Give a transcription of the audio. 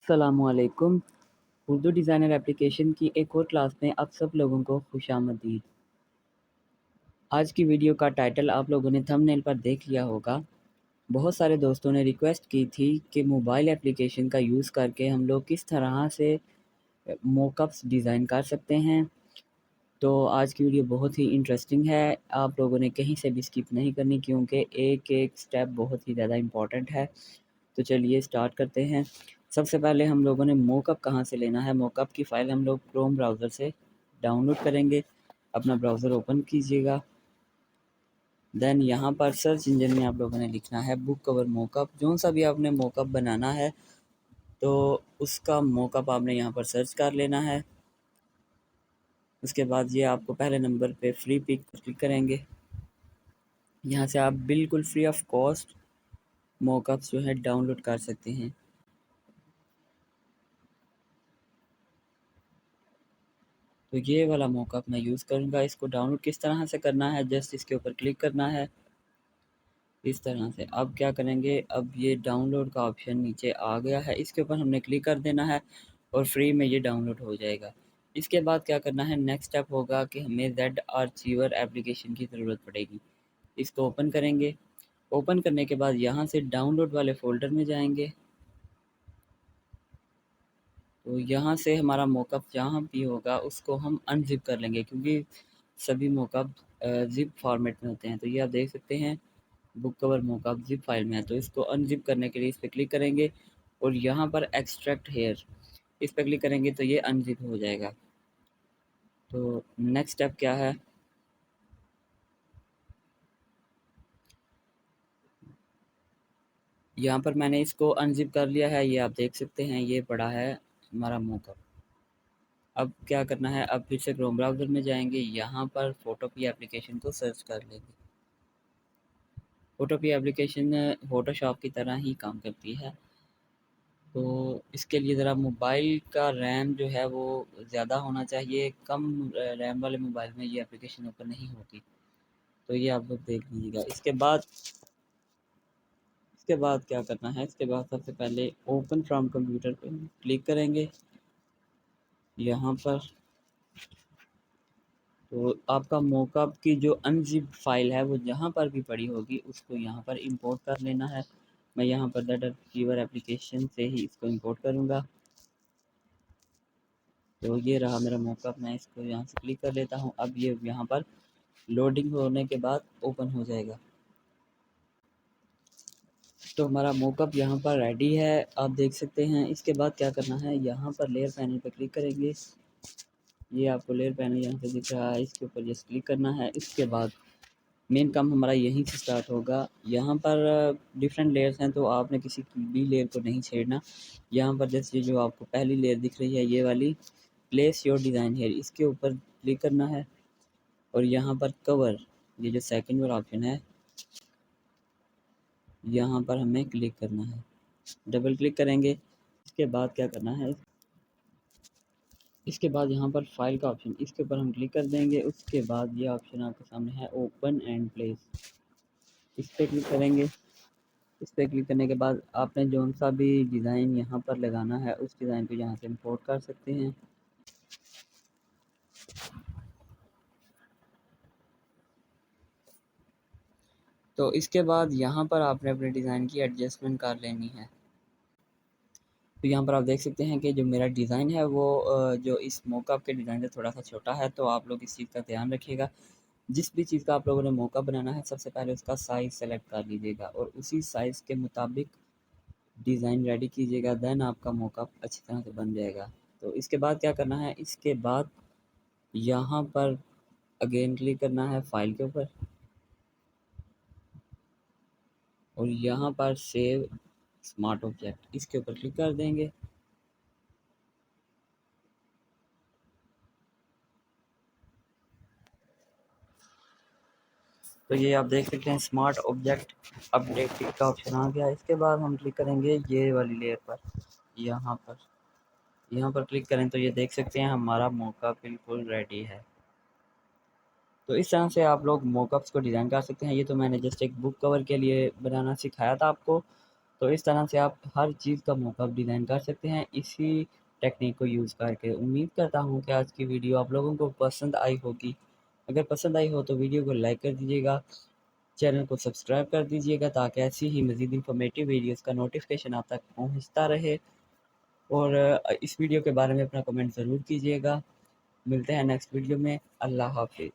अस्सलामुअलैकुम। Urdu designer application की एक और क्लास में आप सब लोगों को खुशामदीद। आज की वीडियो का टाइटल आप लोगों ने थंबनेल पर देख लिया होगा। बहुत सारे दोस्तों ने रिक्वेस्ट की थी कि मोबाइल एप्लीकेशन का यूज़ करके हम लोग किस तरह से मॉकअप्स डिज़ाइन कर सकते हैं। तो आज की वीडियो बहुत ही इंटरेस्टिंग है, आप लोगों ने कहीं से भी स्किप नहीं करनी क्योंकि एक-एक स्टेप बहुत ही ज़्यादा इम्पोर्टेंट है। तो चलिए स्टार्ट करते हैं। सबसे पहले हम लोगों ने मॉकअप कहाँ से लेना है, मॉकअप की फ़ाइल हम लोग क्रोम ब्राउज़र से डाउनलोड करेंगे। अपना ब्राउज़र ओपन कीजिएगा। देन यहाँ पर सर्च इंजन में आप लोगों ने लिखना है बुक कवर मॉकअप। जो सा भी आपने मॉकअप बनाना है तो उसका मॉकअप आपने यहाँ पर सर्च कर लेना है। उसके बाद ये आपको पहले नंबर पे फ्री पिक पर क्लिक करेंगे। यहाँ से आप बिल्कुल फ्री ऑफ कॉस्ट मॉकअप्स जो है डाउनलोड कर सकते हैं। तो ये वाला मॉकअप मैं यूज़ करूँगा। इसको डाउनलोड किस तरह से करना है, जस्ट इसके ऊपर क्लिक करना है इस तरह से। अब क्या करेंगे, अब ये डाउनलोड का ऑप्शन नीचे आ गया है, इसके ऊपर हमने क्लिक कर देना है और फ्री में ये डाउनलोड हो जाएगा। इसके बाद क्या करना है, नेक्स्ट स्टेप होगा कि हमें जेड आर्चीवर एप्लीकेशन की ज़रूरत पड़ेगी। इसको ओपन करेंगे। ओपन करने के बाद यहाँ से डाउनलोड वाले फ़ोल्डर में जाएंगे। तो यहाँ से हमारा मॉकअप जहाँ भी होगा उसको हम अनज़िप कर लेंगे क्योंकि सभी मॉकअप ज़िप फॉर्मेट में होते हैं। तो ये आप देख सकते हैं book cover mock-up zip file में है। तो इसको अनज़िप करने के लिए इस पे क्लिक करेंगे और यहाँ पर एक्सट्रैक्ट हेयर इस पे क्लिक करेंगे तो ये अनज़िप हो जाएगा। तो नेक्स्ट स्टेप क्या है, यहाँ पर मैंने इसको अनज़िप कर लिया है। ये आप देख सकते हैं ये पड़ा है हमारा मॉकअप। अब क्या करना है, अब फिर से क्रोम ब्राउज़र में जाएंगे, यहाँ पर फ़ोटोपी एप्लीकेशन को सर्च कर लेंगे। फ़ोटोपी एप्लीकेशन फ़ोटोशॉप की तरह ही काम करती है। तो इसके लिए ज़रा मोबाइल का रैम जो है वो ज़्यादा होना चाहिए, कम रैम वाले मोबाइल में ये एप्लीकेशन ओपन नहीं होती। तो ये आप लोग देख लीजिएगा। इसके बाद क्या करना है, इसके बाद सबसे पहले ओपन फ्रॉम कंप्यूटर पे क्लिक करेंगे यहाँ पर। तो आपका मॉकअप की जो अनज़िप फाइल है वो जहाँ पर भी पड़ी होगी उसको यहाँ पर इंपोर्ट कर लेना है। मैं यहाँ पर दैट अचीवर एप्लीकेशन से ही इसको इंपोर्ट करूँगा। तो ये रहा मेरा मॉकअप, मैं इसको यहाँ से क्लिक कर लेता हूँ। अब ये यहाँ पर लोडिंग होने के बाद ओपन हो जाएगा। तो हमारा मॉकअप यहाँ पर रेडी है, आप देख सकते हैं। इसके बाद क्या करना है, यहाँ पर लेयर पैनल पर क्लिक करेंगे। ये आपको लेयर पैनल यहाँ से दिख रहा है, इसके ऊपर जस्ट क्लिक करना है। इसके बाद मेन काम हमारा यहीं से स्टार्ट होगा। यहाँ पर डिफरेंट लेयर्स हैं तो आपने किसी भी लेयर को नहीं छेड़ना। यहाँ पर जैसे जो आपको पहली लेयर दिख रही है ये वाली प्लेस योर डिज़ाइन हेयर, इसके ऊपर क्लिक करना है और यहाँ पर कवर ये जो सेकंड वाला ऑप्शन है यहाँ पर हमें क्लिक करना है। डबल क्लिक करेंगे। इसके बाद क्या करना है, इसके बाद यहाँ पर फाइल का ऑप्शन इसके ऊपर हम क्लिक कर देंगे। उसके बाद ये ऑप्शन आपके सामने है ओपन एंड प्लेस, इस पर क्लिक करेंगे। इस पर क्लिक करने के बाद आपने जो सा भी डिज़ाइन यहाँ पर लगाना है उस डिज़ाइन को यहाँ से इंपोर्ट कर सकते हैं। तो इसके बाद यहाँ पर आपने अपने डिज़ाइन की एडजस्टमेंट कर लेनी है। तो यहाँ पर आप देख सकते हैं कि जो मेरा डिज़ाइन है वो जो इस मॉकअप के डिज़ाइन से थोड़ा सा छोटा है। तो आप लोग इस चीज़ का ध्यान रखिएगा। जिस भी चीज़ का आप लोगों ने मॉकअप बनाना है सबसे पहले उसका साइज़ सेलेक्ट कर लीजिएगा और उसी साइज़ के मुताबिक डिज़ाइन रेडी कीजिएगा। देन आपका मॉकअप अच्छी तरह से बन जाएगा। तो इसके बाद क्या करना है, इसके बाद यहाँ पर अगेन क्लिक करना है फाइल के ऊपर और यहाँ पर सेव स्मार्ट ऑब्जेक्ट इसके ऊपर क्लिक कर देंगे। तो ये आप देख सकते हैं स्मार्ट ऑब्जेक्ट अपडेट का ऑप्शन आ गया। इसके बाद हम क्लिक करेंगे ये वाली लेयर पर, यहाँ पर क्लिक करें तो ये देख सकते हैं हमारा मॉकअप बिल्कुल रेडी है। तो इस तरह से आप लोग मॉकअप्स को डिज़ाइन कर सकते हैं। ये तो मैंने जस्ट एक बुक कवर के लिए बनाना सिखाया था आपको। तो इस तरह से आप हर चीज़ का मॉकअप डिज़ाइन कर सकते हैं इसी टेक्निक को यूज़ करके। उम्मीद करता हूँ कि आज की वीडियो आप लोगों को पसंद आई होगी। अगर पसंद आई हो तो वीडियो को लाइक कर दीजिएगा, चैनल को सब्सक्राइब कर दीजिएगा ताकि ऐसी ही मज़ीद इन्फॉर्मेटिव वीडियोज़ का नोटिफिकेशन आप तक पहुँचता रहे। और इस वीडियो के बारे में अपना कमेंट ज़रूर कीजिएगा। मिलते हैं नेक्स्ट वीडियो में। अल्लाह हाफ़िज़।